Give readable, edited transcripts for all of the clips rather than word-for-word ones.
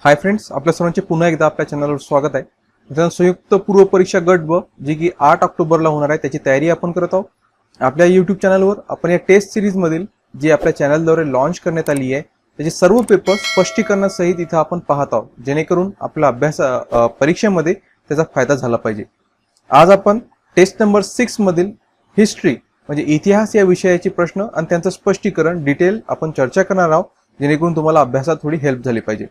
Hi friends, आपल्या सर्वांचे पुन्हा एकदा आपल्या चॅनलवर स्वागत आहे. मित्रांनो, संयुक्त पूर्व परीक्षा गट ब जी की 8 ऑक्टोबरला होणार आहे त्याची तयारी आपण करत आहोत. आपल्या YouTube चॅनलवर आपण या टेस्ट सिरीज मधील जी आपल्या चॅनलद्वारे लॉन्च करण्यात आली आहे त्याचे सर्व पेपर स्पष्टीकरणासहित इथं आपण पाहत आहोत, जेणेकरून आपला अभ्यास परीक्षेमध्ये त्याचा फायदा झाला पाहिजे. आज आपण टेस्ट नंबर 6 मधील हिस्ट्री म्हणजे इतिहास या विषयाचे प्रश्न आणि त्यांचं स्पष्टीकरण डिटेल आपण चर्चा करणार आहोत, जेणेकरून तुम्हाला अभ्यासात थोडी हेल्प झाली पाहिजे.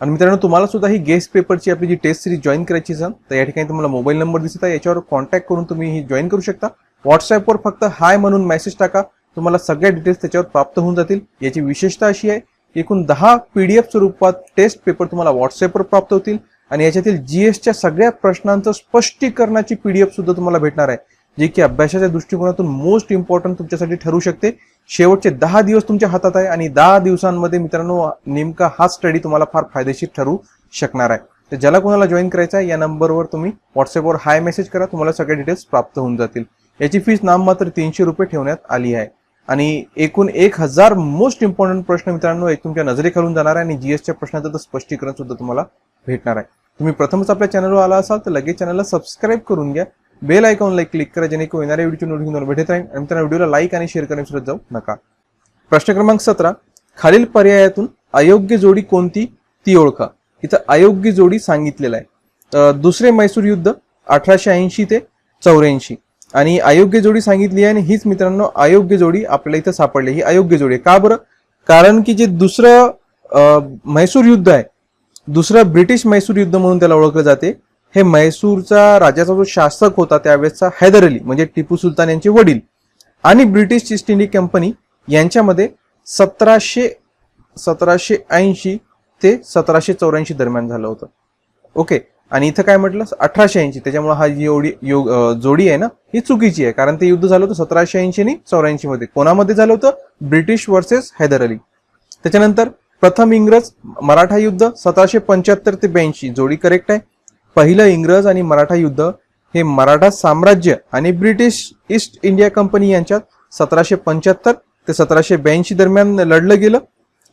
आणि मित्रांनो, तुम्हाला सुद्धा ही गेस्ट पेपरची आपली जी टेस्ट सिरीज जॉईन करायची असेल तर या ठिकाणी तुम्हाला मोबाईल नंबर दिसत आहे, याच्यावर कॉन्टॅक्ट करून तुम्ही ही जॉईन करू शकता. व्हॉट्सअपवर फक्त हाय म्हणून मेसेज टाका, तुम्हाला सगळ्या डिटेल्स त्याच्यावर प्राप्त होऊन जातील. याची विशेषता अशी आहे, एकूण 10 PDF स्वरूपात टेस्ट पेपर तुम्हाला व्हॉट्सअपवर प्राप्त होतील आणि याच्यातील जीएसच्या सगळ्या प्रश्नांचं स्पष्टीकरणाची PDF सुद्धा तुम्हाला भेटणार आहे, जे की अभ्यासाच्या दृष्टिकोनातून मोस्ट इम्पॉर्टंट तुमच्यासाठी ठरू शकते. शेवटचे 10 दिवस तुमच्या हातात आहे आणि 10 दिवसांमध्ये मित्रांनो नेमका हा स्टडी तुम्हाला फार फायदेशीर ठरू शकणार आहे. तर ज्याला कोणाला जॉईन करायचं आहे या नंबरवर तुम्ही व्हॉट्सअपवर हाय मेसेज करा, तुम्हाला सगळे डिटेल्स प्राप्त होऊन जातील. याची फीस नाममात्र 300 रुपये ठेवण्यात आली आहे आणि एकूण 1000 मोस्ट इम्पॉर्टंट प्रश्न मित्रांनो एक तुमच्या नजरेखालून जाणार आहे आणि जीएसच्या प्रश्नाचं स्पष्टीकरण सुद्धा तुम्हाला भेटणार आहे. तुम्ही प्रथमच आपल्या चॅनलवर आला असाल तर लगेच चॅनलला सबस्क्राईब करून घ्या, बेल आयकॉनला क्लिक करा, जेणेकरून येणाऱ्या व्हिडिओची नोटिफिकेशन भेटत राहील. आणि मित्रांनो, व्हिडिओला लाईक आणि शेअर करण्यास विसरत जाऊ नका. प्रश्न क्रमांक 17, खालील पर्यायातून अयोग्य जोडी कोणती ती ओळखा. इथं अयोग्य जोडी सांगितलेला आहे. दुसरे मैसूर युद्ध 1880 ते 84 आणि अयोग्य जोडी सांगितली आहे आणि हीच मित्रांनो अयोग्य जोडी आपल्याला इथं सापडली. ही अयोग्य जोडी का बरं? कारण की जे दुसरं मैसूर युद्ध आहे, दुसरं ब्रिटिश मैसूर युद्ध म्हणून त्याला ओळखलं जाते, हे म्हैसूरचा राजाचा जो शासक होता त्यावेळेसचा हैदर अली म्हणजे टिपू सुलतान यांचे वडील आणि ब्रिटिश ईस्ट इंडिया कंपनी यांच्यामध्ये 1780 ते 1784 दरम्यान झालं होतं. ओके, आणि इथं काय म्हटलं 1880, त्याच्यामुळे हा जी जोडी आहे ना ही चुकीची आहे, कारण ते युद्ध झालं होतं 1780 आणि 84 मध्ये. कोणामध्ये झालं होतं? British versus Hyder Ali. त्याच्यानंतर प्रथम इंग्रज मराठा युद्ध 1775 ते 82, जोडी करेक्ट आहे. पहिलं इंग्रज आणि मराठा युद्ध हे मराठा साम्राज्य आणि ब्रिटिश ईस्ट इंडिया कंपनी यांच्यात 1775 ते 1782 दरम्यान लढलं गेलं.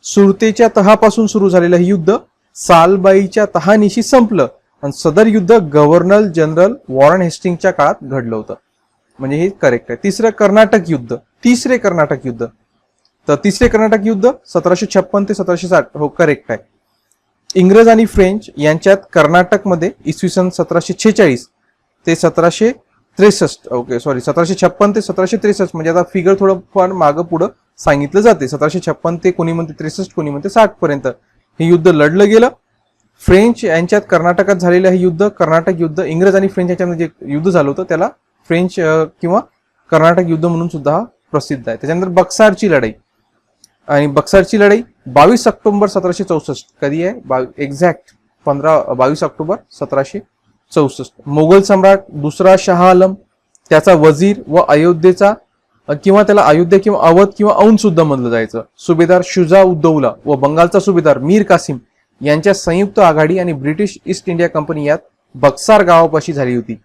सुरतेच्या तहापासून सुरू झालेलं हे युद्ध सालबाईच्या तहानीशी संपलं आणि सदर युद्ध गव्हर्नर जनरल वॉरन हेस्टिंगच्या काळात घडलं होतं, म्हणजे हे करेक्ट आहे. तिसरे कर्नाटक युद्ध 1756 ते 1760, हो करेक्ट आहे. इंग्रज आणि फ्रेंच यांच्यात कर्नाटकमध्ये इसवी सन 1746 ते 1763, ओके सॉरी 1756 ते 1763, म्हणजे आता फिगर थोडं फार मागं पुढं सांगितलं जाते. 1756 ते कोणी म्हणते 63, कोणी म्हणते 60 पर्यंत हे युद्ध लढलं गेलं. फ्रेंच यांच्यात कर्नाटकात झालेलं हे युद्ध कर्नाटक युद्ध, इंग्रज आणि फ्रेंच यांच्यामध्ये जे युद्ध झालं होतं त्याला फ्रेंच किंवा कर्नाटक युद्ध म्हणून सुद्धा प्रसिद्ध आहे. त्याच्यानंतर बक्सारची लढाई, आणि बक्सारची लढाई 22 ऑक्टोबर 1764, कधी आहे एक्झॅक्ट 22 ऑक्टोबर 1764. मोगल सम्राट दुसरा शाह आलम, त्याचा वजीर व अयोध्येचा किंवा त्याला अयोध्या किंवा अवध किंवा औंध सुद्धा म्हणलं जायचं, सुभेदार शुजा उद्दौला व बंगालचा सुभेदार मीर कासिम यांच्या संयुक्त आघाडी आणि ब्रिटिश ईस्ट इंडिया कंपनी यात बक्सार गावापाशी झाली होती.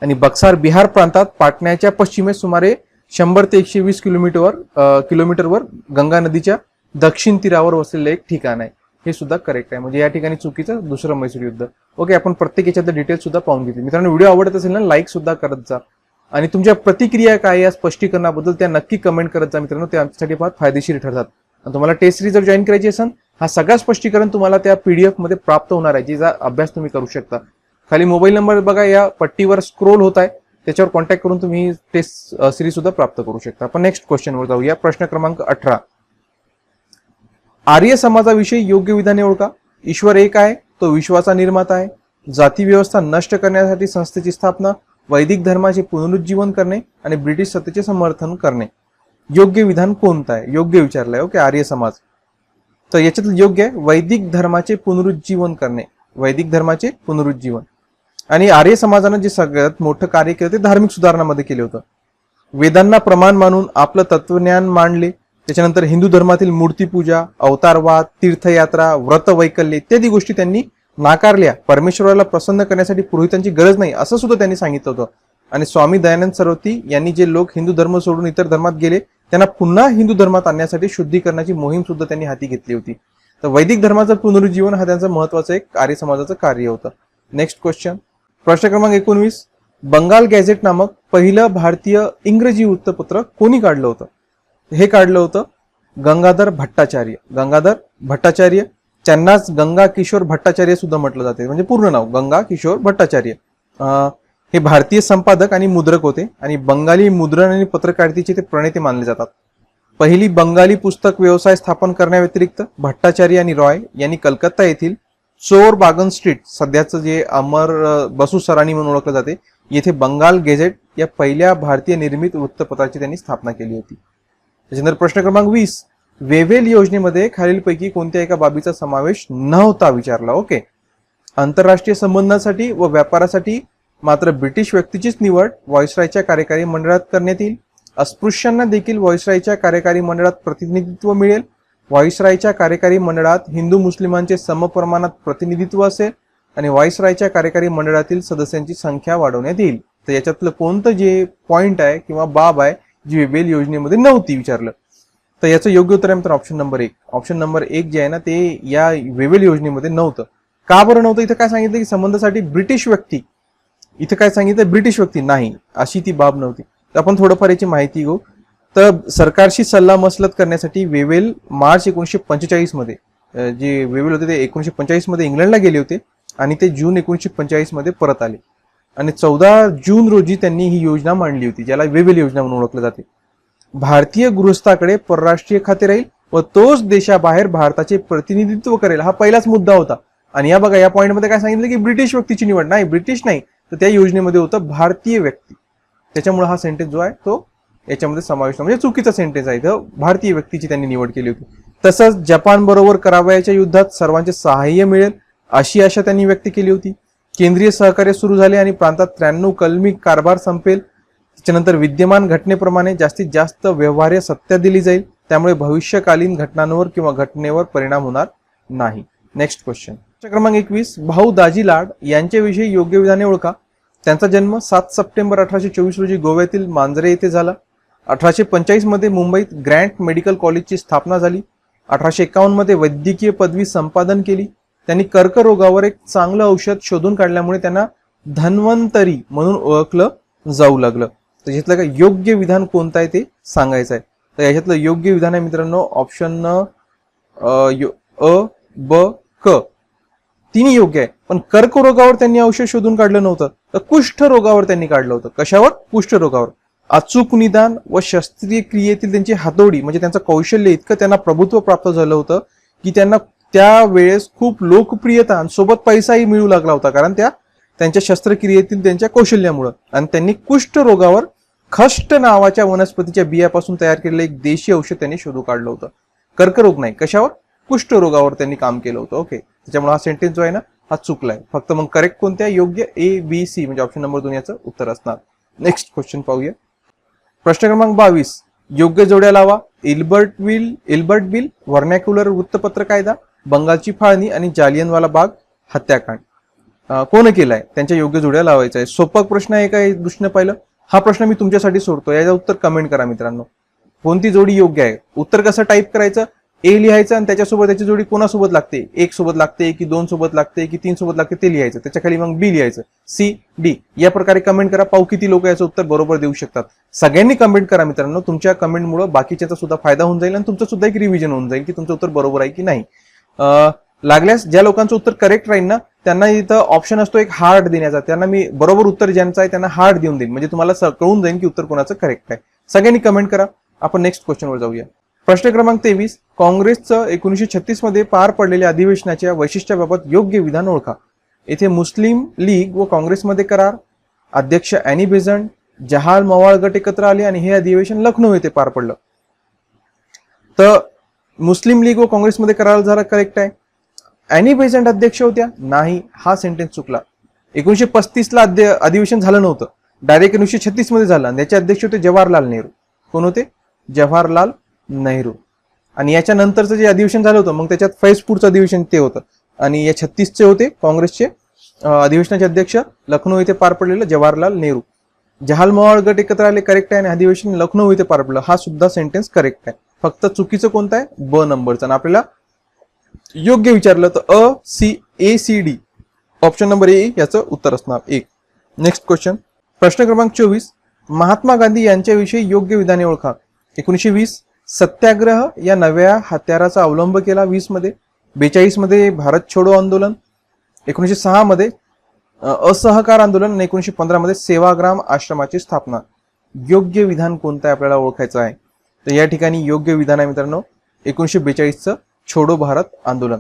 आणि बक्सार बिहार प्रांतात पाटण्याच्या पश्चिमेस सुमारे 100 ते 120 किलोमीटरवर गंगा नदीच्या दक्षिण तीरावर वसलेलं एक ठिकाण आहे. हे सुद्धा करेक्ट आहे, म्हणजे या ठिकाणी चुकीचं दुसरं मैसूर युद्ध. ओके, आपण प्रत्येक याच्यात डिटेल्स सुद्धा पाहून घेतली. मित्रांनो, व्हिडिओ आवडत असेल ना लाईक सुद्धा करत जा आणि तुमच्या प्रतिक्रिया काय या स्पष्टीकरणाबद्दल त्या नक्की कमेंट करत जा. मित्रांनो, ते आमच्यासाठी फार फायदेशीर ठरतात. आणि तुम्हाला टेस्ट सिरीज जर जॉईन करायची असेल, हा सगळा स्पष्टीकरण तुम्हाला त्या PDF मध्ये प्राप्त होणार आहे, जिचा अभ्यास तुम्ही करू शकता. खाली मोबाईल नंबर बघा, या पट्टीवर स्क्रोल होत आहे, त्याच्यावर कॉन्टॅक्ट करून तुम्ही टेस्ट सिरीज सुद्धा प्राप्त करू शकता. आपण नेक्स्ट क्वेश्चनवर जाऊया. प्रश्न क्रमांक 18, आर्य समाजाविषयी योग्य विधाने ओळखा. ईश्वर एक आहे, तो विश्वाचा निर्माता आहे. जाती व्यवस्था नष्ट करण्यासाठी संस्थेची स्थापना, वैदिक धर्माचे पुनरुज्जीवन करणे आणि ब्रिटिश सत्तेचे समर्थन करणे. योग्य विधान कोणतं आहे? योग्य विचारलंय. ओके, आर्य समाज. तर याच्यात योग्य आहे वैदिक धर्माचे पुनरुज्जीवन करणे, वैदिक धर्माचे पुनरुज्जीवन. आणि आर्य समाजानं जे सगळ्यात मोठं कार्य केलं ते धार्मिक सुधारणामध्ये केलं होतं. वेदांना प्रमाण मानून आपलं तत्वज्ञान मांडले. त्याच्यानंतर हिंदू धर्मातील मूर्तीपूजा, अवतारवाद, तीर्थयात्रा, व्रत वैकल्य इत्यादी गोष्टी त्यांनी नाकारल्या. परमेश्वराला प्रसन्न करण्यासाठी पुरोहितांची गरज नाही असं सुद्धा त्यांनी सांगितलं होतं. आणि स्वामी दयानंद सरस्वती यांनी जे लोक हिंदू धर्म सोडून इतर धर्मात गेले त्यांना पुन्हा हिंदू धर्मात आणण्यासाठी शुद्धीकरणाची मोहीम सुद्धा त्यांनी हाती घेतली होती. तर वैदिक धर्माचं पुनरुज्जीवन हा त्यांचं महत्वाचं एक आर्य समाजाचं कार्य होतं. नेक्स्ट क्वेश्चन, प्रश्न क्रमांक 19, बंगाल गॅझेट नामक पहिलं भारतीय इंग्रजी वृत्तपत्र कोणी काढलं होतं? हे काढलं होतं गंगाधर भट्टाचार्य. गंगाधर भट्टाचार्य, त्यांनाच गंगा किशोर भट्टाचार्य सुद्धा म्हटलं जाते, म्हणजे पूर्ण नाव गंगा किशोर भट्टाचार्य. हे भारतीय संपादक आणि मुद्रक होते आणि बंगाली मुद्रण आणि पत्रकारितेचे ते प्रणेते मानले जातात. पहिली बंगाली पुस्तक व्यवसाय स्थापन करण्याव्यतिरिक्त भट्टाचार्य आणि रॉय यांनी कलकत्ता येथील चोर बागन स्ट्रीट, सध्याचं जे अमर बसू सरानी म्हणून ओळखलं जाते, येथे बंगाल गेझेट या पहिल्या भारतीय निर्मित वृत्तपत्राची त्यांनी स्थापना केली होती. त्याच्यानंतर प्रश्न क्रमांक 20, वेव्हेल योजनेमध्ये खालीलपैकी कोणत्या एका बाबीचा समावेश नव्हता विचारला. ओके, आंतरराष्ट्रीय संबंधांसाठी व व्यापारासाठी मात्र ब्रिटिश व्यक्तीचीच निवड व्हॉइसरायच्या कार्यकारी मंडळात करण्यात येईल. अस्पृश्यांना देखील व्हॉइसरायच्या कार्यकारी मंडळात प्रतिनिधित्व मिळेल. व्हॉइसरायच्या कार्यकारी मंडळात हिंदू मुस्लिमांचे समप्रमाणात प्रतिनिधित्व असेल आणि व्हॉइसरायच्या कार्यकारी मंडळातील सदस्यांची संख्या वाढवण्यात येईल. तर याच्यातलं कोणतं जे पॉइंट आहे किंवा बाब आहे जी वेव्हेल योजनेमध्ये नव्हती विचारलं, तर याचं योग्य उत्तर आहे तर ऑप्शन नंबर 1. ऑप्शन नंबर 1 जे आहे ना ते या वेव्हेल योजनेमध्ये नव्हतं. का बरं नव्हतं? इथं काय सांगितलं की संबंधासाठी ब्रिटिश व्यक्ती, इथं काय सांगितलं ब्रिटिश व्यक्ती नाही, अशी ती बाब नव्हती. तर आपण थोडंफार याची माहिती घेऊ. तर सरकारशी सल्ला मसलत करण्यासाठी वेव्हेल मार्च 1945 मध्ये जे वेव्हेल होते ते 1945 मध्ये इंग्लंडला गेले होते आणि ते जून 1945 मध्ये परत आले आणि 14 जून रोजी त्यांनी ही योजना मांडली होती, ज्याला वेव्हेल योजना म्हणून ओळखलं जाते. भारतीय गृहस्थाकडे परराष्ट्रीय खाते राहील व तोच देशाबाहेर भारताचे प्रतिनिधित्व करेल, हा पहिलाच मुद्दा होता. आणि या बघा या पॉईंटमध्ये काय सांगितलं की ब्रिटिश व्यक्तीची निवड नाही, ब्रिटिश नाही, तर त्या योजनेमध्ये होतं भारतीय व्यक्ती. त्याच्यामुळे हा सेंटेन्स जो आहे तो याच्यामध्ये समावेश, म्हणजे चुकीचा सेंटेन्स आहे. इथं भारतीय व्यक्तीची त्यांनी निवड केली होती. तसंच जपान बरोबर करावयाच्या युद्धात सर्वांचे सहाय्य मिळेल अशी आशा त्यांनी व्यक्त केली होती. केंद्रीय सहकार्य सुरू झाले आणि प्रांतात 93 कलमी कारभार संपेल. त्याच्यानंतर विद्यमान घटनेप्रमाणे जास्तीत जास्त व्यवहार्य सत्ता दिली जाईल, त्यामुळे भविष्यकालीन घटनांवर किंवा घटनेवर परिणाम होणार नाही. नेक्स्ट क्वेश्चन, क्रमांक 21, भाऊ दाजी लाड यांच्याविषयी योग्य विधाने ओळखा. त्यांचा जन्म 7 सप्टेंबर 1824 रोजी गोव्यातील मांजरे येथे झाला. 1845 मध्ये मुंबईत ग्रँट मेडिकल कॉलेजची स्थापना झाली. 1851 मध्ये वैद्यकीय पदवी संपादन केली. त्यांनी कर्करोगावर एक चांगलं औषध शोधून काढल्यामुळे त्यांना धन्वंतरी म्हणून ओळखलं जाऊ लागलं. तर याच्यातलं काय योग्य विधान कोणतं आहे ते सांगायचं आहे. तर याच्यातलं योग्य विधान आहे मित्रांनो ऑप्शन अ, ब, क तिन्ही योग्य आहे. पण कर्करोगावर त्यांनी औषध शोधून काढलं नव्हतं, तर कुष्ठरोगावर त्यांनी काढलं होतं. कशावर? कुष्ठरोगावर. अचूक निदान व शस्त्रीय क्रियेतील त्यांची हातोडी म्हणजे त्यांचं कौशल्य इतकं त्यांना प्रभुत्व प्राप्त झालं होतं की त्यांना त्यावेळेस खूप लोकप्रियता आणि सोबत पैसाही मिळू लागला होता, कारण त्यांच्या शस्त्रक्रियेतील त्यांच्या कौशल्यामुळं. आणि त्यांनी कुष्ठरोगावर खष्ट नावाच्या वनस्पतीच्या बियापासून तयार केलेलं एक देशी औषध त्यांनी शोधून काढलं होतं. कर्करोग नाही, कशावर? कुष्ठरोगावर त्यांनी काम केलं होतं. ओके, त्याच्यामुळे हा सेंटेन्स जो आहे ना हा चुकलाय. फक्त मग करेक्ट कोणत्या? योग्य ए, बी, सी म्हणजे ऑप्शन नंबर 2 याचं उत्तर असणार. नेक्स्ट क्वेश्चन पाहूया. प्रश्न क्रमांक 22, योग्य जोड्या लावा. इल्बर्ट बिल, व्हर्नॅक्युलर वृत्तपत्र कायदा, बंगालची फाळणी आणि जालियनवाला बाग हत्याकांड कोण केलाय? त्यांच्या योग्य जोड्या लावायच्या आहे. सोपा प्रश्न आहे का दृष्टीने पाहिलं? हा प्रश्न मी तुमच्यासाठी सोडतो, याचं उत्तर कमेंट करा मित्रांनो. कोणती जोडी योग्य आहे? उत्तर कसं टाईप करायचं? ए लिहायचं आणि त्याच्यासोबत त्याची जोडी कोणासोबत लागते? 1 सोबत लागते की 2 सोबत लागते की 3 सोबत लागते ते लिहायचं. त्याच्या खाली मग बी लिहायचं, सी, डी या प्रकारे कमेंट करा. पाहू किती लोक याचं उत्तर बरोबर देऊ शकतात. सगळ्यांनी कमेंट करा मित्रांनो. तुमच्या कमेंटमुळे बाकीच्याचा सुद्धा फायदा होऊन जाईल आणि तुमचं सुद्धा एक रिव्हिजन होऊन जाईल की तुमचं उत्तर बरोबर आहे की नाही. लागल्यास ज्या लोकांचं उत्तर करेक्ट राहील ना त्यांना इथं ऑप्शन असतो एक हार्ट देण्याचा. त्यांना मी बरोबर उत्तर ज्यांचं आहे त्यांना हार्ट देऊन देईन, म्हणजे तुम्हाला कळून जाईल की उत्तर कोणाचं करेक्ट आहे. सगळ्यांनी कमेंट करा. आपण नेक्स्ट क्वेश्चनवर जाऊया. प्रश्न क्रमांक 23, काँग्रेसचं 1936 मध्ये पार पडलेल्या अधिवेशनाच्या वैशिष्ट्याबाबत योग्य विधान ओळखा. येथे मुस्लिम लीग व काँग्रेसमध्ये करार, अध्यक्ष अॅनी बेझंट, जहाल मवाळ गट एकत्र आले आणि हे अधिवेशन लखनौ येथे पार पडलं. तर मुस्लिम लीग व काँग्रेसमध्ये करार झाला करेक्ट आहे. अॅनी बेझंट अध्यक्ष होत्या? नाही, हा सेंटेन्स चुकला. 1935 ला अधिवेशन झालं नव्हतं, डायरेक्ट 1936 मध्ये झालं आणि त्याचे अध्यक्ष होते जवाहरलाल नेहरू. कोण होते? जवाहरलाल नेहरू. आणि याच्या नंतरचं जे अधिवेशन झालं होतं मग त्याच्यात फैजपूरचं अधिवेशन ते होतं आणि या 36चे होते काँग्रेसचे अधिवेशनाचे अध्यक्ष लखनौ येथे पार पडलेलं जवाहरलाल नेहरू. जहाल मवाळ गट एकत्र आले करेक्ट आहे आणि अधिवेशन लखनौ येथे पार पडलं, हा सुद्धा सेंटेन्स करेक्ट आहे. फक्त चुकीचं कोणतं आहे? ब नंबरचं. आणि आपल्याला योग्य विचारलं तर ACD ऑप्शन नंबर ए याचं उत्तर असणार 1. नेक्स्ट क्वेश्चन, प्रश्न क्रमांक 24, महात्मा गांधी यांच्याविषयी योग्य विधाने ओळखा. 1920 सत्याग्रह या नव्या हत्याराचा अवलंब केला 20 मध्ये. 42 मध्ये भारत छोडो आंदोलन. 1906 मध्ये असहकार आंदोलन आणि 1915 मध्ये सेवाग्राम आश्रमाची स्थापना. योग्य विधान कोणतं आहे आपल्याला ओळखायचं आहे. तर या ठिकाणी योग्य विधान आहे मित्रांनो 1942चं छोडो भारत आंदोलन.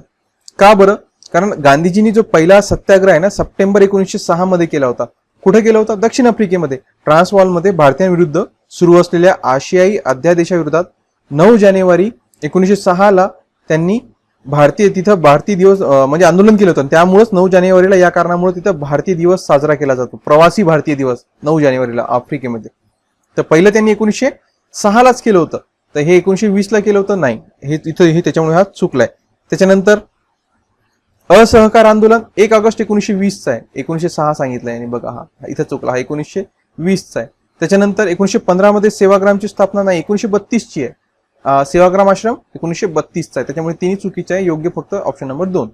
का बरं? कारण गांधीजींनी जो पहिला सत्याग्रह आहे ना सप्टेंबर 1906 मध्ये केला होता. कुठे केला होता? दक्षिण आफ्रिकेमध्ये ट्रान्सवालमध्ये भारतीयांविरुद्ध सुरू असलेल्या आशियाई अध्यादेशाविरोधात. 9 जानेवारी 1906 ला त्यांनी तिथं भारतीय दिवस म्हणजे आंदोलन केलं होतं. त्यामुळेच 9 जानेवारीला या कारणामुळे तिथं भारतीय दिवस साजरा केला जातो, प्रवासी भारतीय दिवस 9 जानेवारीला आफ्रिकेमध्ये. तर पहिलं त्यांनी 1906 लाच केलं होतं. तर हे 1920 ला केलं होतं नाही, हे त्याच्यामुळे हा चुकलाय. त्याच्यानंतर असहकार आंदोलन 1 ऑगस्ट 1920 चा आहे, 1906 सांगितलंय आणि बघा हा इथं चुकला, हा 1920 चा आहे. त्याच्यानंतर 1915 मध्ये सेवाग्रामची स्थापना नाही, 1932 ची आहे. सेवाग्राम आश्रम 1932 चा आहे, त्याच्यामुळे तिन्ही चुकीचे आहे. योग्य फक्त ऑप्शन नंबर 2.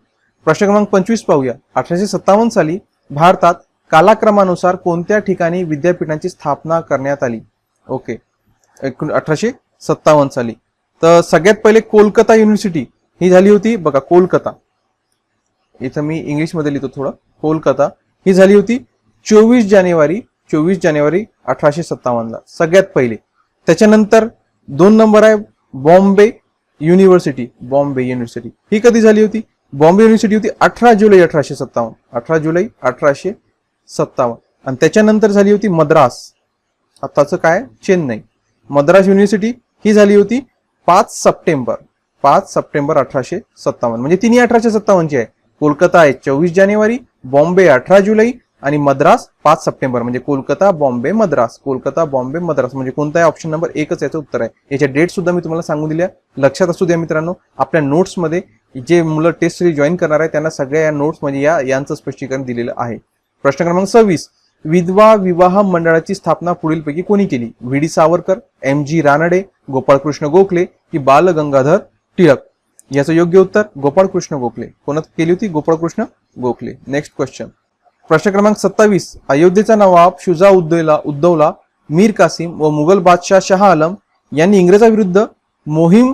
प्रश्न क्रमांक 25 पाहूया. 1857 साली भारतात कालाक्रमानुसार कोणत्या ठिकाणी विद्यापीठांची स्थापना करण्यात आली? ओके, 1857 साली. तर सगळ्यात पहिले कोलकाता युनिव्हर्सिटी ही झाली होती बघा. कोलकाता, इथं मी इंग्लिश मध्ये लिहितो थोडं. कोलकाता ही झाली होती 24 जानेवारी 1857 ला सगळ्यात पहिले. त्याच्यानंतर 2 नंबर आहे बॉम्बे युनिव्हर्सिटी. बॉम्बे युनिव्हर्सिटी ही कधी झाली होती? बॉम्बे युनिव्हर्सिटी होती 18 जुलै 1857. 18 जुलै 1857. आणि त्याच्यानंतर झाली होती मद्रास, आताचं काय चेन्नई. मद्रास युनिव्हर्सिटी ही झाली होती 5 सप्टेंबर 1857. म्हणजे तिन्ही 1857 ची आहे. कोलकाता आहे 24 जानेवारी, बॉम्बे 18 जुलै आणि मद्रास 5 सप्टेंबर. म्हणजे कोलकाता बॉम्बे मद्रास, कोलकाता बॉम्बे मद्रास. म्हणजे कोणता आहे? ऑप्शन नंबर 1च याचं उत्तर आहे. याच्या डेट सुद्धा मी तुम्हाला सांगून दिल्या, लक्षात असू द्या मित्रांनो. आपल्या नोट्स मध्ये जे मुलं टेस्ट सिरीज जॉईन करणार आहे त्यांना सगळ्या या नोट्स म्हणजे यांचं स्पष्टीकरण दिलेलं आहे. प्रश्न क्रमांक 26, विधवा विवाह मंडळाची स्थापना पुढीलपैकी कोणी केली? व्ही.डी. सावरकर, एम.जी. रानडे, गोपाळकृष्ण गोखले की बाल गंगाधर टिळक? याचं योग्य उत्तर गोपाळकृष्ण गोखले. कोणात केली होती? गोपाळकृष्ण गोखले. नेक्स्ट क्वेश्चन, प्रश्न क्रमांक 27, अयोध्येचा नवाब शुजा उद्दौला, मीर कासिम व मुघल बादशाह शाह आलम यांनी इंग्रजाविरुद्ध मोहीम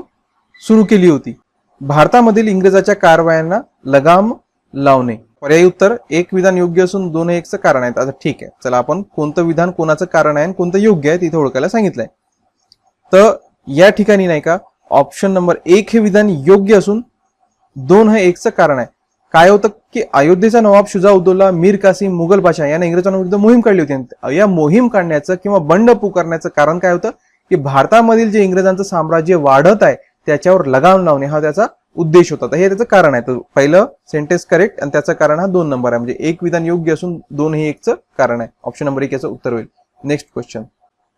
सुरू केली होती. भारतामधील इंग्रजाच्या कारवायांना लगाम लावणे. पर्यायी उत्तर 1 विधान योग्य असून 2 हे 1चं कारण आहे. आता ठीक आहे, चला आपण कोणतं विधान कोणाचं कारण आहे आणि कोणतं योग्य आहे तिथे ओळखायला सांगितलंय. तर या ठिकाणी नाही का ऑप्शन नंबर 1 हे विधान योग्य असून 2 हे 1चं कारण आहे. काय होतं की अयोध्येचा नवाब शुजा-उद-दौला, मीर कासिम, मुघल बादशाह याने इंग्रजांविरुद्ध मोहीम काढली होती. या मोहीम काढण्याचं किंवा बंड पुकारण्याचं कारण काय होतं की भारतामधील जे इंग्रजांचं साम्राज्य वाढत आहे त्याच्यावर लगाम लावणे हा त्याचा उद्देश होता. तर हे त्याचं कारण आहे. तर पहिलं सेंटेन्स करेक्ट आणि त्याचं कारण हा 2 नंबर आहे. म्हणजे 1 विधान योग्य असून 2 हे 1चं कारण आहे. ऑप्शन नंबर 1 याचं उत्तर होईल. नेक्स्ट क्वेश्चन,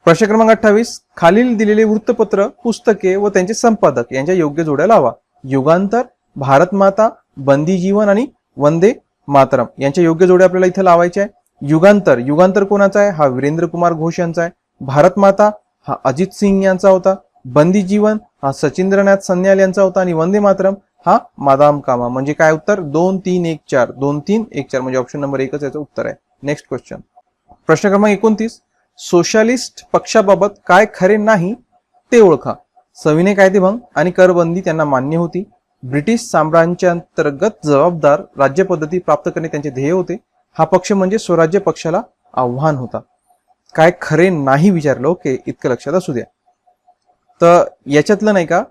प्रश्न क्रमांक 28, खालील दिलेले वृत्तपत्र, पुस्तके व त्यांचे संपादक यांच्या योग्य जोड्या लावा. युगांतर, भारत माता, बंदी जीवन आणि वंदे मातरम यांच्या योग्य जोड्या आपल्याला इथे लावायच्या आहे. युगांतर कोणाचा आहे? हा वीरेंद्र कुमार घोष यांचा आहे. भारत माता हा अजित सिंग यांचा होता. बंदी जीवन हा सचिंद्रनाथ सन्याल यांचा होता आणि वंदे मातरम हा मादाम कामा. म्हणजे काय उत्तर? 2, 3, 1, 4. 2, 3, 1, 4 म्हणजे ऑप्शन नंबर 1च याचं उत्तर आहे. नेक्स्ट क्वेश्चन, प्रश्न क्रमांक 29, सोशलिस्ट पक्षाबाबत काय खरे नाही ते ओळखा. सविनय कायदेभंग आणि करबंदी त्यांना मान्य होती. ब्रिटिश साम्राज्यांतर्गत जबाबदार राज्य पद्धती प्राप्त करणे त्यांचे ध्येय होते. हा पक्ष म्हणजे स्वराज्य पक्षाला आव्हान होता. काय खरे नाही विचारलं. ओके, इतकं लक्षात असू द्या. तर याच्यातलं नाही का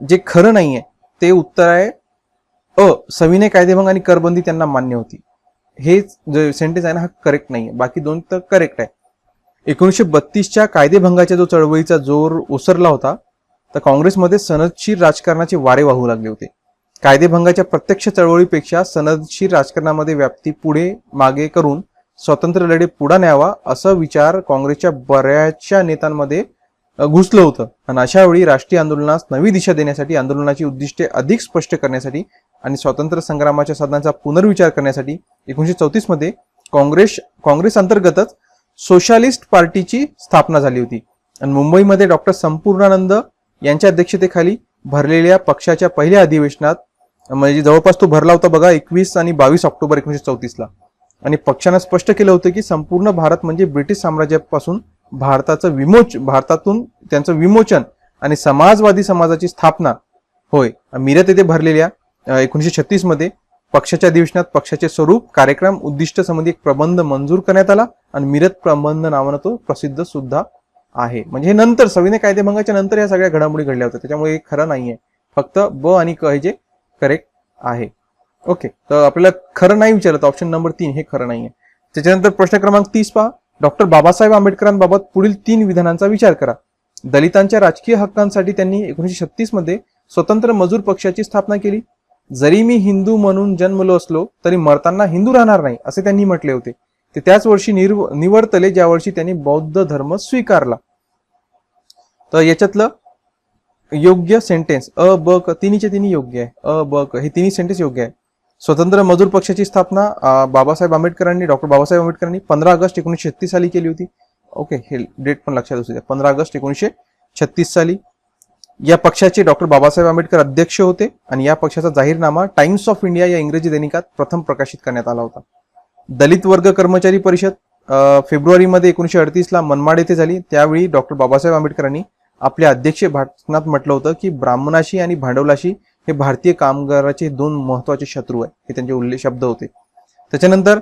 जे खरं नाहीये ते उत्तर आहे सविनय कायदेभंग आणि करबंदी त्यांना मान्य होती. हे जे सेंटेन्स आहे ना हा करेक्ट नाहीये, बाकी 2 तर करेक्ट आहे. 1932च्या कायदेभंगाच्या जो चळवळीचा जोर ओसरला होता तर काँग्रेसमध्ये सनदशीर राजकारणाचे वारे वाहू लागले होते. कायदेभंगाच्या प्रत्यक्ष चळवळीपेक्षा सनदशीर राजकारणामध्ये व्याप्ती पुढे मागे करून स्वतंत्र लढे पुढे न्यावा असा विचार काँग्रेसच्या बऱ्याचशा नेत्यांमध्ये घुसलं होतं. आणि अशा वेळी राष्ट्रीय आंदोलनास नवी दिशा देण्यासाठी, आंदोलनाची उद्दिष्टे अधिक स्पष्ट करण्यासाठी आणि स्वातंत्र्य संग्रामाच्या साधनांचा पुनर्विचार करण्यासाठी 1934 मध्ये काँग्रेस अंतर्गतच सोशलिस्ट पार्टीची स्थापना झाली होती. आणि मुंबईमध्ये डॉक्टर संपूर्णानंद यांच्या अध्यक्षतेखाली भरलेल्या पक्षाच्या पहिल्या अधिवेशनात म्हणजे जवळपास तो भरला होता बघा 21 आणि 22 ऑक्टोबर 1934ला. आणि पक्षानं स्पष्ट केलं होतं की संपूर्ण भारत म्हणजे ब्रिटिश साम्राज्यापासून भारतातून त्यांचं विमोचन आणि समाजवादी समाजाची स्थापना होय. मिरत येथे भरलेल्या 1936 मध्ये पक्षाच्या अधिवेशनात पक्षाचे स्वरूप, कार्यक्रम, उद्दिष्ट संबंधी एक प्रबंध मंजूर करण्यात आला आणि मिरत प्रबंध नावानं तो प्रसिद्ध सुद्धा आहे. म्हणजे हे नंतर संविधान कायदेभंगाच्या नंतर या सगळ्या घडामोडी घडल्या होत्या, त्याच्यामुळे हे खरं नाहीये. फक्त ब आणि क हे जे करेक्ट आहे. ओके, तर आपल्याला खरं नाही विचारलं, ऑप्शन नंबर 3 हे खरं नाहीये. त्याच्यानंतर प्रश्न क्रमांक 30 पहा. डॉक्टर बाबासाहेब आंबेडकरांबाबत पुढील 3 विधानांचा विचार करा. दलितांच्या राजकीय हक्कांसाठी त्यांनी 1936 मध्ये स्वतंत्र मजूर पक्षाची स्थापना केली. जरी मी हिंदू म्हणून जन्मलो असलो तरी मरताना हिंदू राहणार नाही असे त्यांनी म्हटले होते. ते त्याच वर्षी निवर्तले ज्या वर्षी त्यांनी बौद्ध धर्म स्वीकारला. तर याच्यातलं योग्य सेंटेन्स अ ब क तिन्हीचे तिन्ही योग्य आहे. अ ब क हे तिन्ही सेंटेन्स योग्य आहे. स्वतंत्र मजूर पक्षाची स्थापना डॉक्टर बाबासाहेब आंबेडकरांनी 15 ऑगस्ट 1936 साली केली होती. ओके, हे डेट पण लक्षात असू द्या, 15 ऑगस्ट 1936 साली. या पक्षाचे डॉक्टर बाबासाहेब आंबेडकर अध्यक्ष होते आणि या पक्षाचा जाहीरनामा टाइम्स ऑफ इंडिया या इंग्रजी दैनिकात प्रथम प्रकाशित करण्यात आला होता. दलित वर्ग कर्मचारी परिषद फेब्रुवारीमध्ये 1938ला मनमाड येथे झाली. त्यावेळी डॉक्टर बाबासाहेब आंबेडकरांनी आपल्या अध्यक्ष भाषणात म्हटलं होतं की ब्राह्मणाशी आणि भांडवलाशी हे भारतीय कामगाराचे 2 महत्वाचे शत्रू आहे, हे त्यांचे उल्लेख शब्द होते. त्याच्यानंतर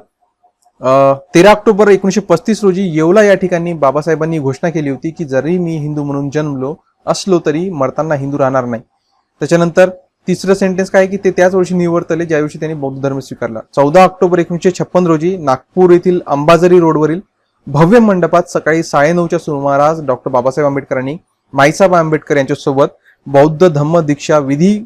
13 ऑक्टोबर 1935 रोजी येवला या ठिकाणी बाबासाहेबांनी घोषणा केली होती की जरी मी हिंदू म्हणून जन्मलो असलो तरी मरताना हिंदू राहणार नाही. त्याच्यानंतर तिसरं सेंटेन्स काय की ते त्याच वर्षी निवर्तले ज्या दिवशी त्यांनी बौद्ध धर्म स्वीकारला. 14 ऑक्टोबर 1956 रोजी नागपूर येथील अंबाझरी रोडवरील भव्य मंडपात सकाळी 9:30च्या सुमारास डॉक्टर बाबासाहेब आंबेडकरांनी माईसाहेब आंबेडकर यांच्यासोबत बौद्ध धम्म दीक्षा विधी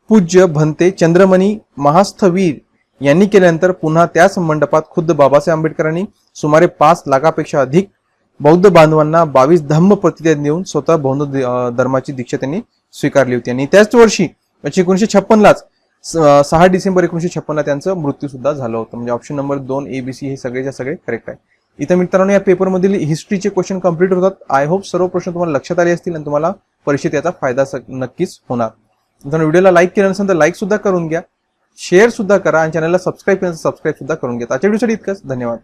पूज्य भंते चंद्रमणी महास्थवीर यांनी केल्यानंतर पुन्हा त्याच मंडपात खुद्द बाबासाहेब आंबेडकरांनी सुमारे 5 लाखापेक्षा अधिक बौद्ध बांधवांना 22 धम्म प्रतिज्ञा देऊन स्वतः बौद्ध धर्माची दीक्षा त्यांनी स्वीकारली होती. आणि त्याच वर्षी 1956लाच 6 डिसेंबर 1956ला त्यांचं मृत्यू सुद्धा झालं होतं. म्हणजे ऑप्शन नंबर 2 ABC हे सगळेच्या सगळे करेक्ट आहे. इथं मित्रांनो या पेपरमधील हिस्ट्रीचे क्वेश्चन कंप्लीट होतात. आय होप सर्व प्रश्न तुम्हाला लक्षात आले असतील आणि तुम्हाला परीक्षेत याचा फायदा नक्कीच होणार. मित्रांनो व्हिडिओला लाईक केलं नसेल तर लाईक सुद्धा करून घ्या, शेअर सुद्धा करा आणि चॅनलला सबस्क्राईब केलं तर सबस्क्राईब सुद्धा करून घ्या. आजच्या व्हिडिओसाठी इतकंच. धन्यवाद.